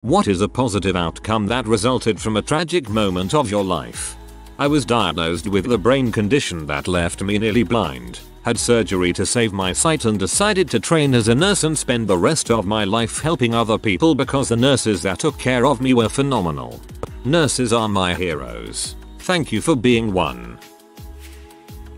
What is a positive outcome that resulted from a tragic moment of your life? I was diagnosed with a brain condition that left me nearly blind, had surgery to save my sight, and decided to train as a nurse and spend the rest of my life helping other people because the nurses that took care of me were phenomenal. Nurses are my heroes. Thank you for being one.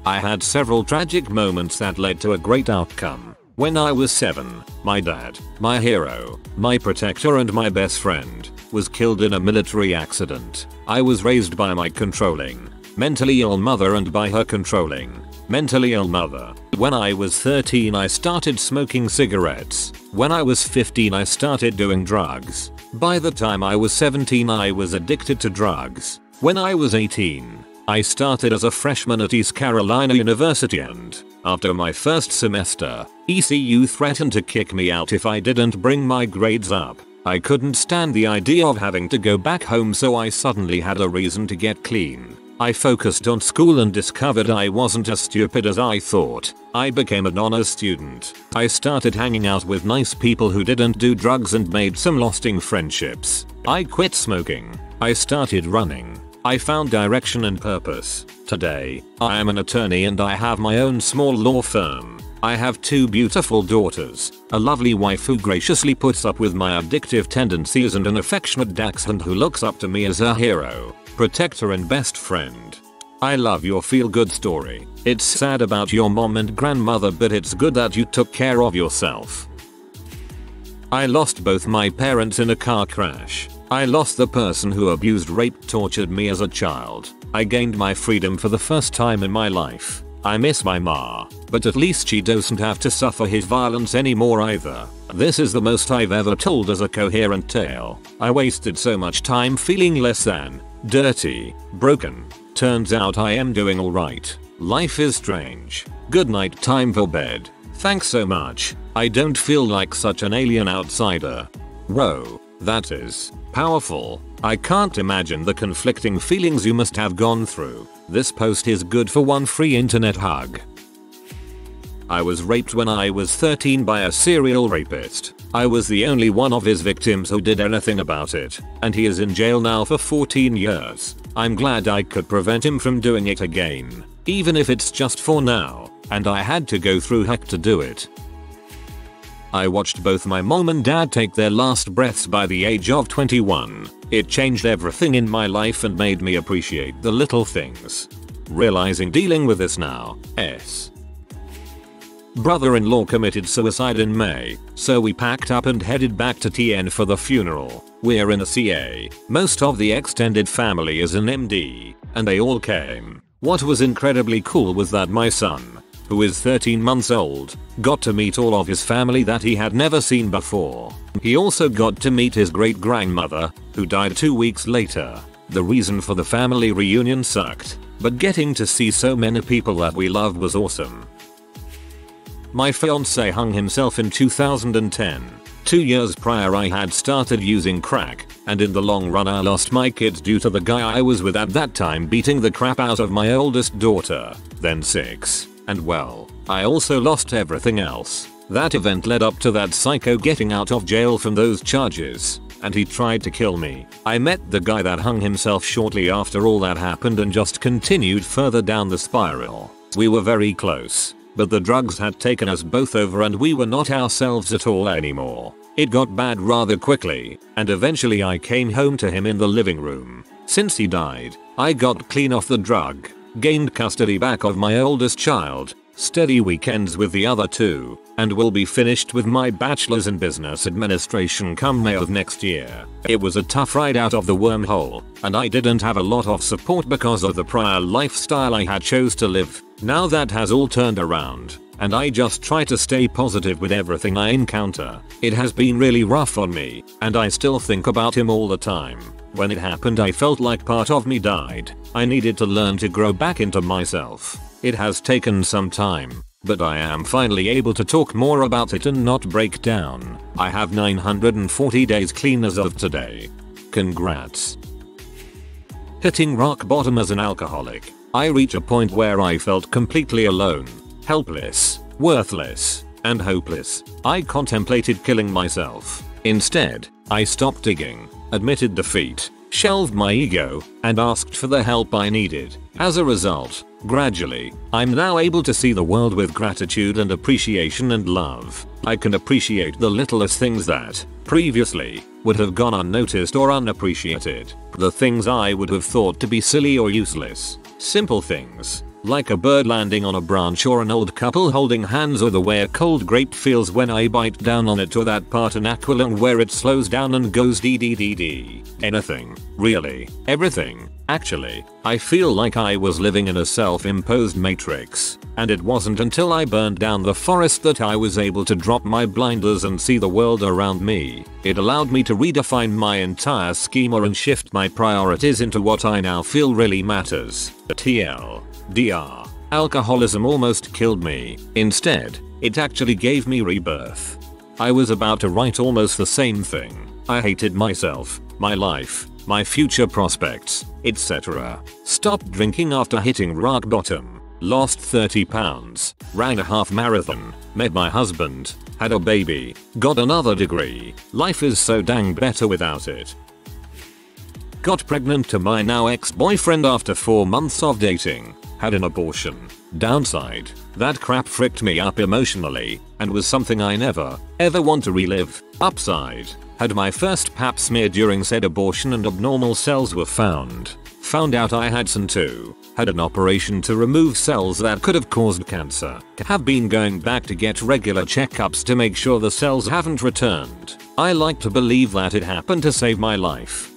I had several tragic moments that led to a great outcome. When I was 7, my dad, my hero, my protector and my best friend, was killed in a military accident. I was raised by my controlling, mentally ill mother and by her controlling, mentally ill mother. When I was 13 I started smoking cigarettes. When I was 15 I started doing drugs. By the time I was 17 I was addicted to drugs. When I was 18, I started as a freshman at East Carolina University, and after my first semester, ECU threatened to kick me out if I didn't bring my grades up. I couldn't stand the idea of having to go back home, so I suddenly had a reason to get clean. I focused on school and discovered I wasn't as stupid as I thought. I became an honors student. I started hanging out with nice people who didn't do drugs and made some lasting friendships. I quit smoking. I started running. I found direction and purpose. Today, I am an attorney and I have my own small law firm. I have 2 beautiful daughters, a lovely wife who graciously puts up with my addictive tendencies, and an affectionate dachshund who looks up to me as a hero, protector and best friend. I love your feel-good story. It's sad about your mom and grandmother, but it's good that you took care of yourself. I lost both my parents in a car crash. I lost the person who abused, raped, tortured me as a child. I gained my freedom for the first time in my life. I miss my ma, but at least she doesn't have to suffer his violence anymore either. This is the most I've ever told as a coherent tale. I wasted so much time feeling less than, dirty, broken. Turns out I am doing alright. Life is strange. Good night, time for bed. Thanks so much. I don't feel like such an alien outsider. Whoa, that is powerful. I can't imagine the conflicting feelings you must have gone through. This post is good for one free internet hug. I was raped when I was 13 by a serial rapist. I was the only one of his victims who did anything about it, and he is in jail now for 14 years. I'm glad I could prevent him from doing it again, even if it's just for now, and I had to go through heck to do it. I watched both my mom and dad take their last breaths by the age of 21. It changed everything in my life and made me appreciate the little things. Realizing dealing with this now. Brother-in-law committed suicide in May, so we packed up and headed back to TN for the funeral. We're in a CA. Most of the extended family is an MD, and they all came. What was incredibly cool was that my son, who is 13 months old, got to meet all of his family that he had never seen before. He also got to meet his great-grandmother, who died 2 weeks later. The reason for the family reunion sucked, but getting to see so many people that we loved was awesome. My fiance hung himself in 2010. 2 years prior I had started using crack, and in the long run I lost my kids due to the guy I was with at that time beating the crap out of my oldest daughter, then 6. And well, I also lost everything else. That event led up to that psycho getting out of jail from those charges, and he tried to kill me. I met the guy that hung himself shortly after all that happened and just continued further down the spiral. We were very close, but the drugs had taken us both over and we were not ourselves at all anymore. It got bad rather quickly, and eventually I came home to him in the living room. Since he died, I got clean off the drug, gained custody back of my oldest child, steady weekends with the other 2, and will be finished with my bachelor's in business administration come May of next year. It was a tough ride out of the wormhole, and I didn't have a lot of support because of the prior lifestyle I had chose to live. Now that has all turned around, and I just try to stay positive with everything I encounter. It has been really rough on me, and I still think about him all the time. When it happened I felt like part of me died. I needed to learn to grow back into myself. It has taken some time, but I am finally able to talk more about it and not break down. I have 940 days clean as of today. Congrats. Hitting rock bottom as an alcoholic, I reached a point where I felt completely alone, helpless, worthless, and hopeless. I contemplated killing myself. Instead, I stopped digging, admitted defeat, shelved my ego, and asked for the help I needed. As a result, gradually, I'm now able to see the world with gratitude and appreciation and love. I can appreciate the littlest things that, previously, would have gone unnoticed or unappreciated. The things I would have thought to be silly or useless. Simple things, like a bird landing on a branch or an old couple holding hands or the way a cold grape feels when I bite down on it or that part in Aqualung where it slows down and goes dee dee dee dee. Anything. Really. Everything. Actually, I feel like I was living in a self-imposed matrix, and it wasn't until I burned down the forest that I was able to drop my blinders and see the world around me. It allowed me to redefine my entire schema and shift my priorities into what I now feel really matters. TLDR. Alcoholism almost killed me. Instead, it actually gave me rebirth. I was about to write almost the same thing. I hated myself, my life, my future prospects, etc. Stopped drinking after hitting rock bottom. Lost 30 pounds. Ran a half marathon. Met my husband. Had a baby. Got another degree. Life is so dang better without it. Got pregnant to my now ex-boyfriend after 4 months of dating. Had an abortion. Downside, that crap fricked me up emotionally and was something I never, ever want to relive. Upside, had my first pap smear during said abortion and abnormal cells were found. Found out I had some too. Had an operation to remove cells that could have caused cancer. Have been going back to get regular checkups to make sure the cells haven't returned. I like to believe that it happened to save my life.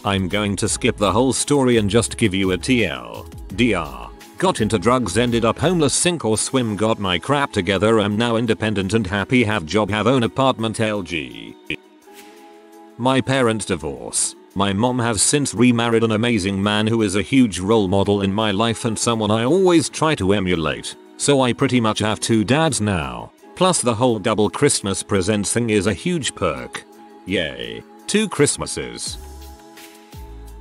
I'm going to skip the whole story and just give you a TLDR. Got into drugs, ended up homeless, sink or swim, got my crap together, am now independent and happy, have job, have own apartment, LG. My parents divorce. My mom has since remarried an amazing man who is a huge role model in my life and someone I always try to emulate. So I pretty much have 2 dads now. Plus the whole double Christmas presents thing is a huge perk. Yay. 2 Christmases.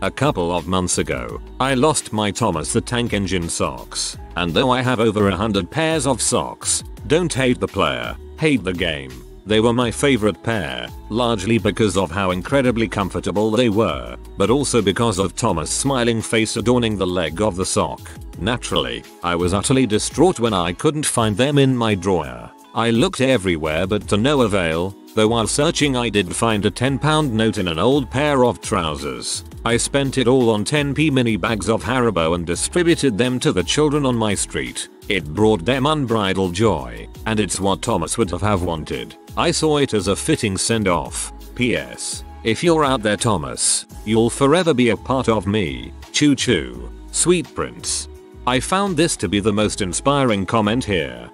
A couple of months ago, I lost my Thomas the Tank Engine socks, and though I have over 100 pairs of socks, don't hate the player, hate the game. They were my favorite pair, largely because of how incredibly comfortable they were, but also because of Thomas' smiling face adorning the leg of the sock. Naturally, I was utterly distraught when I couldn't find them in my drawer. I looked everywhere but to no avail, though while searching I did find a £10 note in an old pair of trousers. I spent it all on 10p mini bags of Haribo and distributed them to the children on my street. It brought them unbridled joy, and it's what Thomas would have wanted. I saw it as a fitting send-off. P.S. If you're out there, Thomas, you'll forever be a part of me. Choo choo. Sweet Prince. I found this to be the most inspiring comment here.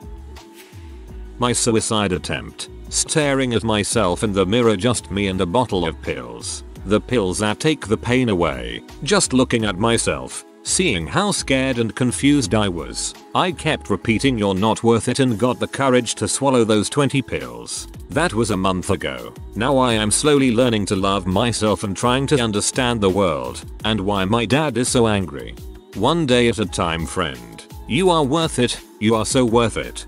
My suicide attempt. Staring at myself in the mirror, just me and a bottle of pills. The pills that take the pain away. Just looking at myself, seeing how scared and confused I was, I kept repeating "you're not worth it" and got the courage to swallow those 20 pills. That was a month ago. Now I am slowly learning to love myself and trying to understand the world and why my dad is so angry. One day at a time, friend. You are worth it. You are so worth it.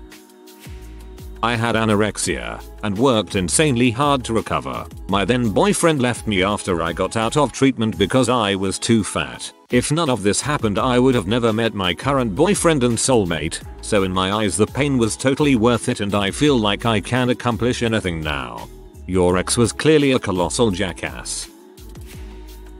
I had anorexia and worked insanely hard to recover. My then boyfriend left me after I got out of treatment because I was too fat. If none of this happened, I would have never met my current boyfriend and soulmate, so in my eyes the pain was totally worth it and I feel like I can accomplish anything now. Your ex was clearly a colossal jackass.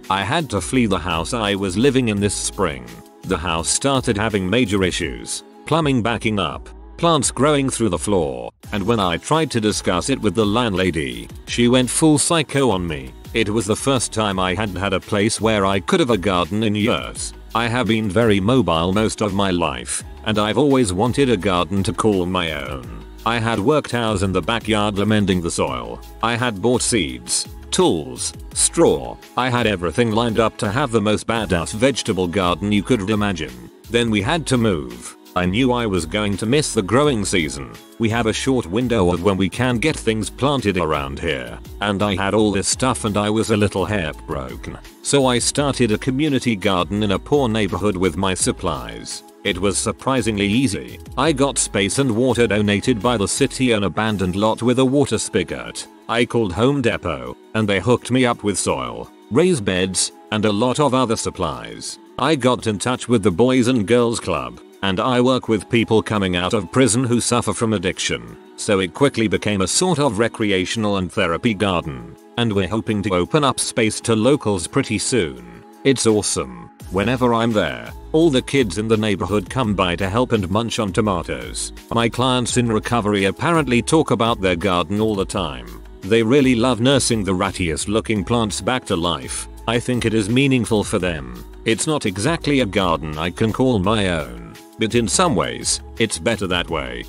I had to flee the house I was living in this spring. The house started having major issues, plumbing backing up, plants growing through the floor, and when I tried to discuss it with the landlady, she went full psycho on me. It was the first time I hadn't had a place where I could have a garden in years. I have been very mobile most of my life, and I've always wanted a garden to call my own. I had worked hours in the backyard amending the soil. I had bought seeds, tools, straw. I had everything lined up to have the most badass vegetable garden you could imagine. Then we had to move. I knew I was going to miss the growing season. We have a short window of when we can get things planted around here. And I had all this stuff and I was a little heartbroken. So I started a community garden in a poor neighborhood with my supplies. It was surprisingly easy. I got space and water donated by the city, an abandoned lot with a water spigot. I called Home Depot, and they hooked me up with soil, raised beds, and a lot of other supplies. I got in touch with the Boys and Girls Club, and I work with people coming out of prison who suffer from addiction, so it quickly became a sort of recreational and therapy garden, and we're hoping to open up space to locals pretty soon. It's awesome. Whenever I'm there, all the kids in the neighborhood come by to help and munch on tomatoes. My clients in recovery apparently talk about their garden all the time. They really love nursing the rattiest looking plants back to life. I think it is meaningful for them. It's not exactly a garden I can call my own, but in some ways, it's better that way.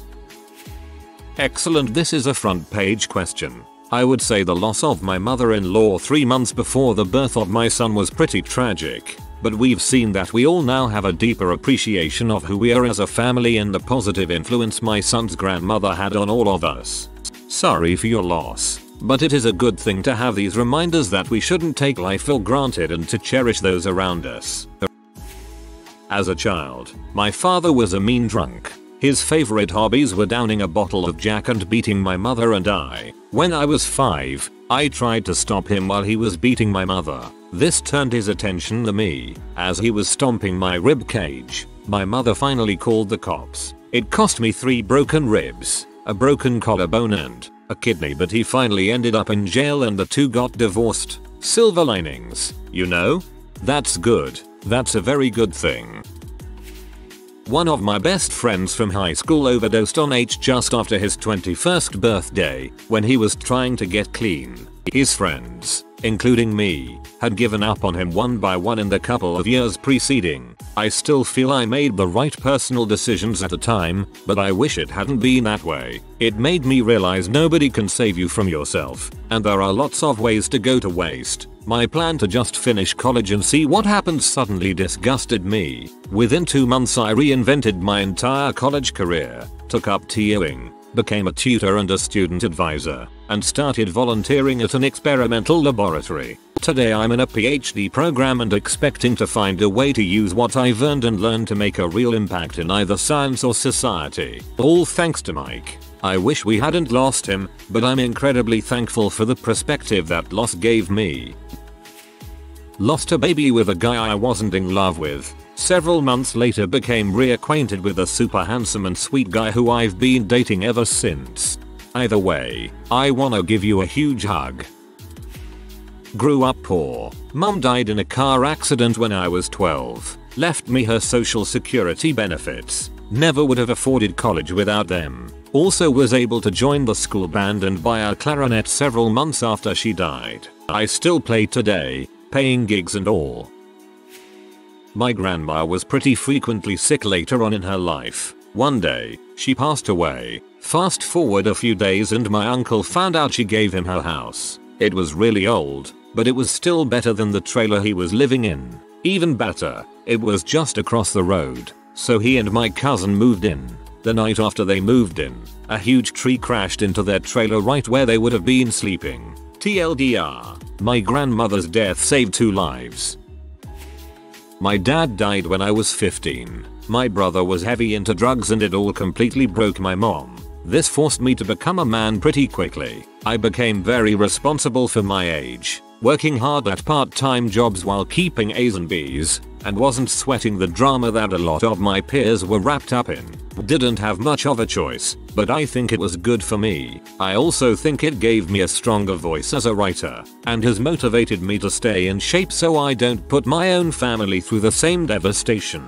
Excellent. This is a front page question. I would say the loss of my mother-in-law 3 months before the birth of my son was pretty tragic, but we've seen that we all now have a deeper appreciation of who we are as a family and the positive influence my son's grandmother had on all of us. Sorry for your loss, but it is a good thing to have these reminders that we shouldn't take life for granted and to cherish those around us. As a child, my father was a mean drunk. His favorite hobbies were downing a bottle of Jack and beating my mother and I. When I was 5, I tried to stop him while he was beating my mother. This turned his attention to me, as he was stomping my rib cage. My mother finally called the cops. It cost me 3 broken ribs, a broken collarbone and a kidney, but he finally ended up in jail and the two got divorced. Silver linings, you know? That's good. That's a very good thing. One of my best friends from high school overdosed on H just after his 21st birthday when he was trying to get clean. His friends, including me, had given up on him one by one in the couple of years preceding. I still feel I made the right personal decisions at the time, but I wish it hadn't been that way. It made me realize nobody can save you from yourself, and there are lots of ways to go to waste. My plan to just finish college and see what happens suddenly disgusted me. Within 2 months I reinvented my entire college career, took up TOing, became a tutor and a student advisor, and started volunteering at an experimental laboratory. Today I'm in a PhD program and expecting to find a way to use what I've earned and learned to make a real impact in either science or society. All thanks to Mike. I wish we hadn't lost him, but I'm incredibly thankful for the perspective that loss gave me. Lost a baby with a guy I wasn't in love with. Several months later became reacquainted with a super handsome and sweet guy who I've been dating ever since. Either way, I wanna give you a huge hug. Grew up poor. Mum died in a car accident when I was 12. Left me her social security benefits. Never would have afforded college without them. Also was able to join the school band and buy a clarinet several months after she died. I still play today, paying gigs and all. My grandma was pretty frequently sick later on in her life. One day, she passed away. Fast forward a few days and my uncle found out she gave him her house. It was really old, but it was still better than the trailer he was living in. Even better, it was just across the road, so he and my cousin moved in. The night after they moved in, a huge tree crashed into their trailer right where they would have been sleeping. TLDR, my grandmother's death saved 2 lives. My dad died when I was 15. My brother was heavy into drugs and it all completely broke my mom. This forced me to become a man pretty quickly. I became very responsible for my age, working hard at part-time jobs while keeping A's and B's, and wasn't sweating the drama that a lot of my peers were wrapped up in. Didn't have much of a choice, but I think it was good for me. I also think it gave me a stronger voice as a writer, and has motivated me to stay in shape so I don't put my own family through the same devastation.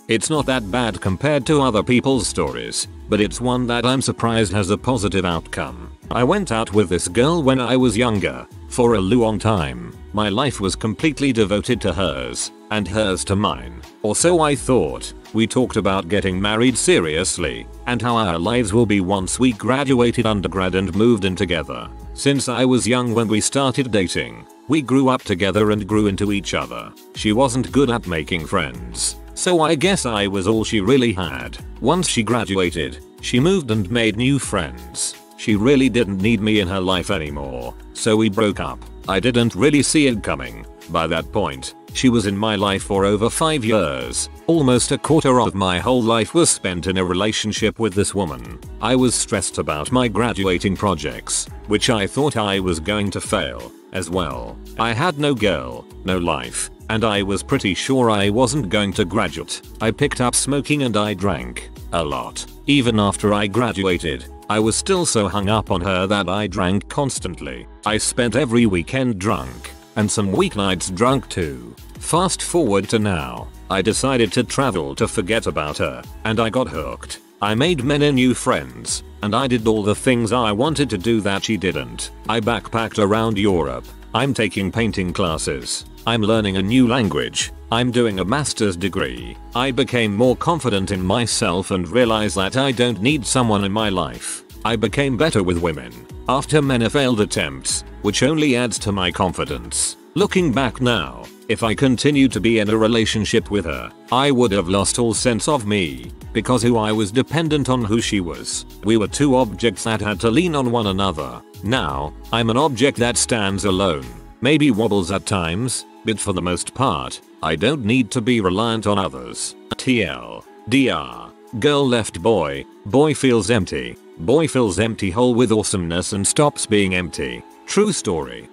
It's not that bad compared to other people's stories, but it's one that I'm surprised has a positive outcome. I went out with this girl when I was younger. For a long time, my life was completely devoted to hers, and hers to mine. Or so I thought. We talked about getting married seriously, and how our lives will be once we graduated undergrad and moved in together. Since I was young when we started dating, we grew up together and grew into each other. She wasn't good at making friends, so I guess I was all she really had. Once she graduated, she moved and made new friends. She really didn't need me in her life anymore, so we broke up. I didn't really see it coming. By that point, She was in my life for over 5 years. Almost a quarter of my whole life was spent in a relationship with this woman. I was stressed about my graduating projects, which I thought I was going to fail as well. I had no girl, no life, and I was pretty sure I wasn't going to graduate. I picked up smoking and I drank a lot. Even after I graduated, I was still so hung up on her that I drank constantly. I spent every weekend drunk, and some weeknights drunk too. Fast forward to now, I decided to travel to forget about her, and I got hooked. I made many new friends, and I did all the things I wanted to do that she didn't. I backpacked around Europe. I'm taking painting classes. I'm learning a new language. I'm doing a master's degree. I became more confident in myself and realized that I don't need someone in my life. I became better with women after many failed attempts, which only adds to my confidence. Looking back now, if I continued to be in a relationship with her, I would have lost all sense of me, because who I was dependent on who she was. We were two objects that had to lean on one another. Now, I'm an object that stands alone. Maybe wobbles at times, but for the most part, I don't need to be reliant on others. TL. DR. Girl left boy. Boy feels empty. Boy fills empty hole with awesomeness and stops being empty. True story.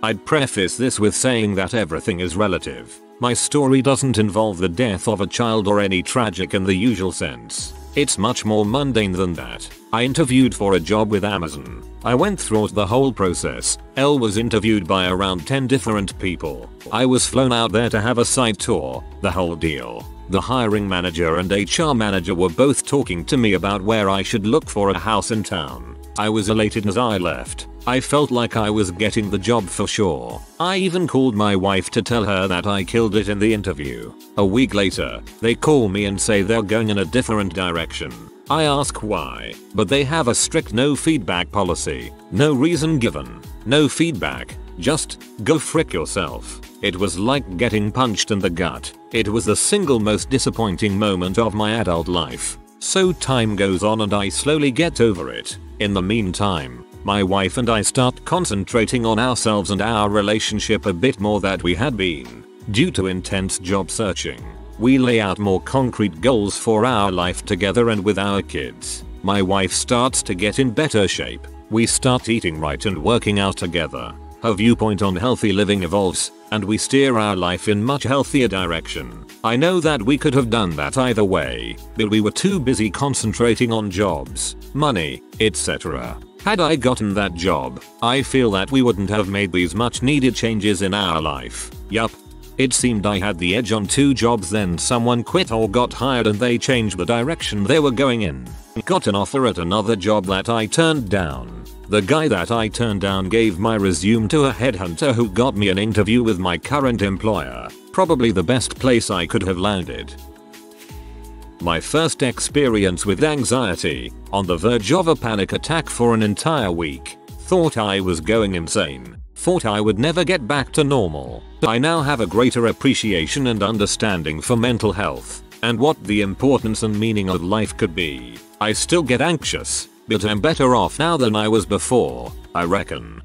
I'd preface this with saying that everything is relative. My story doesn't involve the death of a child or any tragic in the usual sense. It's much more mundane than that. I interviewed for a job with Amazon. I went through the whole process. Elle was interviewed by around 10 different people. I was flown out there to have a site tour, the whole deal. The hiring manager and HR manager were both talking to me about where I should look for a house in town. I was elated as I left. I felt like I was getting the job for sure. I even called my wife to tell her that I killed it in the interview. A week later, they call me and say they're going in a different direction. I ask why, but they have a strict no feedback policy. No reason given. No feedback. Just, go frick yourself. It was like getting punched in the gut. It was the single most disappointing moment of my adult life. So time goes on and I slowly get over it. In the meantime, my wife and I start concentrating on ourselves and our relationship a bit more than we had been. Due to intense job searching, we lay out more concrete goals for our life together and with our kids. My wife starts to get in better shape. We start eating right and working out together. Her viewpoint on healthy living evolves, and we steer our life in much healthier direction. I know that we could have done that either way, but we were too busy concentrating on jobs, money, etc. Had I gotten that job, I feel that we wouldn't have made these much needed changes in our life. Yup. It seemed I had the edge on 2 jobs, then someone quit or got hired and they changed the direction they were going in. Got an offer at another job that I turned down. The guy that I turned down gave my resume to a headhunter who got me an interview with my current employer. Probably the best place I could have landed. My first experience with anxiety, on the verge of a panic attack for an entire week. Thought I was going insane. Thought I would never get back to normal. I now have a greater appreciation and understanding for mental health, and what the importance and meaning of life could be. I still get anxious, but I'm better off now than I was before, I reckon.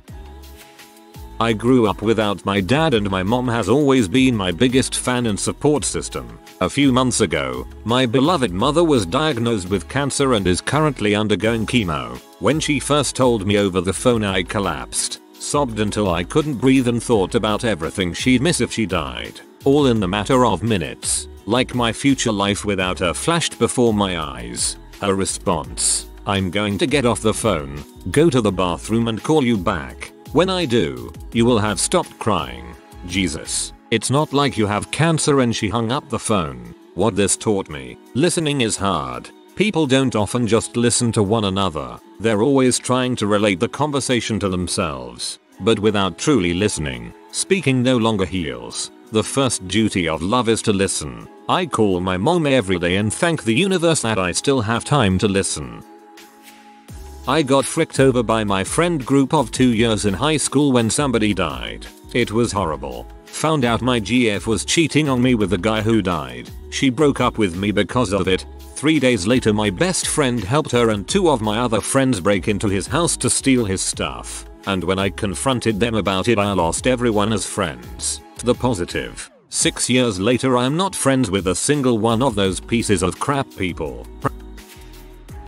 I grew up without my dad and my mom has always been my biggest fan and support system. A few months ago, my beloved mother was diagnosed with cancer and is currently undergoing chemo. When she first told me over the phone, I collapsed, sobbed until I couldn't breathe and thought about everything she'd miss if she died. All in the matter of minutes, like my future life without her flashed before my eyes. Her response: "I'm going to get off the phone, go to the bathroom and call you back. When I do, you will have stopped crying." Jesus. It's not like you have cancer and she hung up the phone. What this taught me: listening is hard. People don't often just listen to one another. They're always trying to relate the conversation to themselves. But without truly listening, speaking no longer heals. The first duty of love is to listen. I call my mom every day and thank the universe that I still have time to listen. I got fricked over by my friend group of 2 years in high school when somebody died. It was horrible. Found out my GF was cheating on me with the guy who died. She broke up with me because of it. 3 days later, my best friend helped her and 2 of my other friends break into his house to steal his stuff. And when I confronted them about it, I lost everyone as friends. The positive. 6 years later I'm not friends with a single one of those pieces of crap people.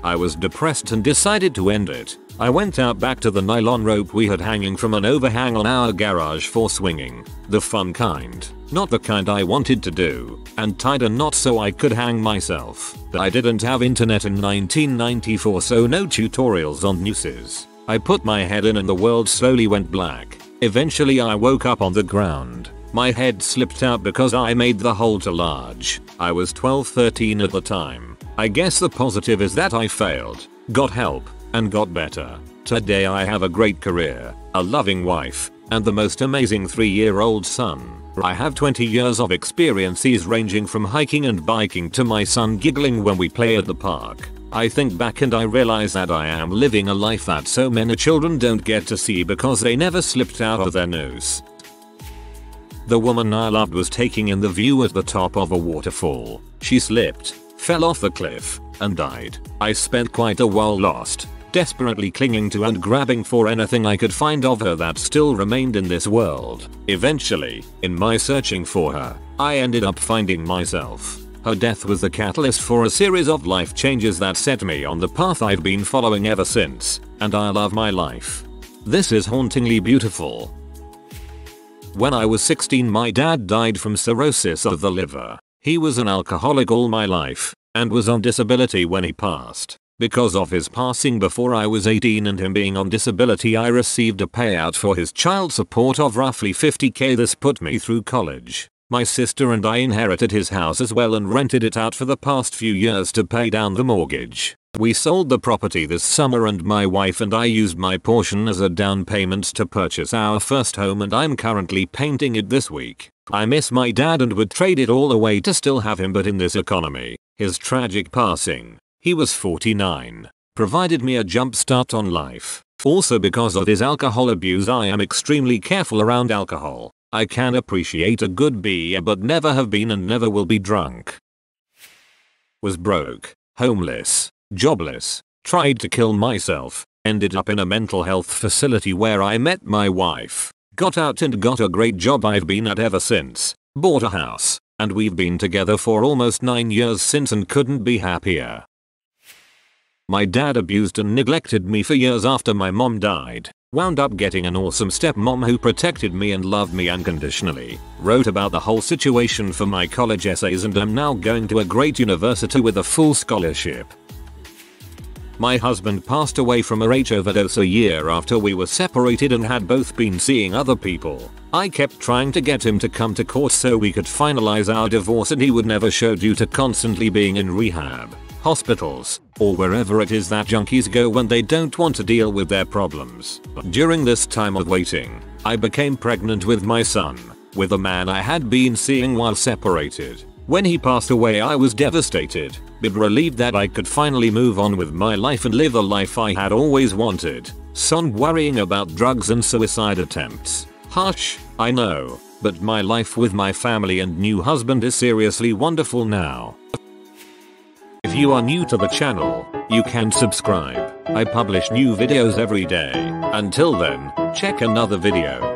I was depressed and decided to end it. I went out back to the nylon rope we had hanging from an overhang on our garage for swinging. The fun kind. Not the kind I wanted to do. And tied a knot so I could hang myself. I didn't have internet in 1994, so no tutorials on nooses. I put my head in and the world slowly went black. Eventually I woke up on the ground. My head slipped out because I made the hole too large. I was 13 at the time. I guess the positive is that I failed, got help, and got better. Today I have a great career, a loving wife, and the most amazing 3-year-old son. I have 20 years of experiences ranging from hiking and biking to my son giggling when we play at the park. I think back and I realize that I am living a life that so many children don't get to see because they never slipped out of their nose. The woman I loved was taking in the view at the top of a waterfall. She slipped, fell off the cliff, and died. I spent quite a while lost, desperately clinging to and grabbing for anything I could find of her that still remained in this world. Eventually, in my searching for her, I ended up finding myself. Her death was the catalyst for a series of life changes that set me on the path I've been following ever since, and I love my life. This is hauntingly beautiful. When I was 16, my dad died from cirrhosis of the liver. He was an alcoholic all my life, and was on disability when he passed. Because of his passing before I was 18 and him being on disability, I received a payout for his child support of roughly $50,000. This put me through college. My sister and I inherited his house as well and rented it out for the past few years to pay down the mortgage. We sold the property this summer and my wife and I used my portion as a down payment to purchase our first home, and I'm currently painting it this week. I miss my dad and would trade it all away to still have him, but in this economy, his tragic passing, he was 49, provided me a jump start on life. Also because of his alcohol abuse, I am extremely careful around alcohol. I can appreciate a good beer but never have been and never will be drunk. Was broke, homeless, jobless, tried to kill myself, ended up in a mental health facility where I met my wife, got out and got a great job I've been at ever since, bought a house, and we've been together for almost 9 years since and couldn't be happier. My dad abused and neglected me for years after my mom died. Wound up getting an awesome stepmom who protected me and loved me unconditionally. Wrote about the whole situation for my college essays and am now going to a great university with a full scholarship. My husband passed away from a rage overdose a year after we were separated and had both been seeing other people. I kept trying to get him to come to court so we could finalize our divorce, and he would never show due to constantly being in rehab, hospitals, or wherever it is that junkies go when they don't want to deal with their problems. During this time of waiting, I became pregnant with my son, with a man I had been seeing while separated. When he passed away I was devastated, but relieved that I could finally move on with my life and live the life I had always wanted. Son worrying about drugs and suicide attempts. Harsh, I know, but my life with my family and new husband is seriously wonderful now. If you are new to the channel, you can subscribe. I publish new videos every day. Until then, check another video.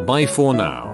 Bye for now.